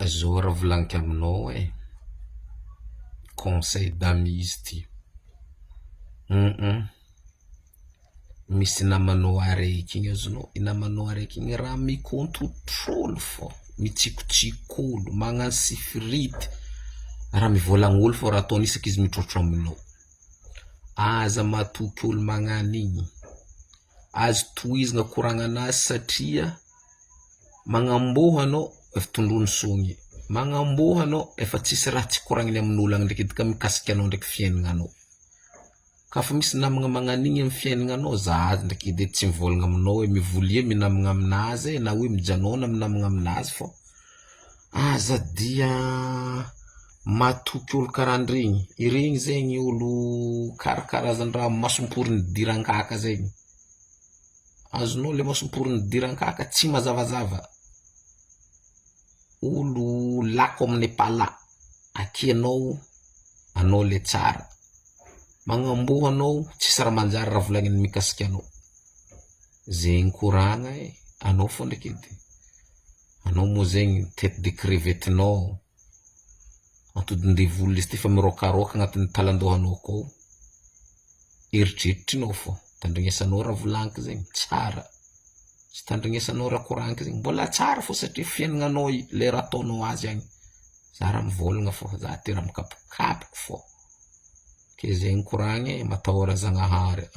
Zao raha volagniko aminao conseil d'ami izy ty. Misy namanao araiky igny azonao, i namanao araiky igny raha mikontrotrolo fô, mitsikotsiko olo, magnano sifirity, raha mivolagna olo fô raha ataony isaky izy mitrotro aminao. Aza matoky olo magnano igny, azo tohizagna koragnanazy satria magnamboha anao efa tondrony sogny, magnamboha anao efa tsisy raha tsy koragniny amin'olo agny ndraiky edika mikasiky anao ndraiky fiainagnanao. Ka fa misy namagna magnano igny amin'ny fiainagnanao, zaho ndraiky edy tsy mivolagna aminao hoe mivolia minamagna aminazy na hoe mijanona minamagna aminazy fô aza dia matoky olo karandregny. Iregny zegny olo karakarazandraha masomporony dirankaka zegny. Azonao le masomporony dirankaka tsy mazavazava. Olo lako amin'ny pala, akeanao anao le tsara. Magnamboha anao tsisy raha manjary raha volagniny mikasiky anao. Zegny koragna anao fô ndraiky edy. Anao moa zegny tête de crevettenao, atodin-devolo izy ty fa mirokaroka agnatin'ny talandohanao akao. Eritreritrinao fô, tandrignesanao raha volagniko zegny tsara. Tsy tandrignesanao raha koragniko zegny mbola tsara fô satria fiainagnanao le raha ataonao azy agny. Za raha mivolagna fô, za ty raha mikapokapoky fô. Ke zegny koragny matahora Zagnahary.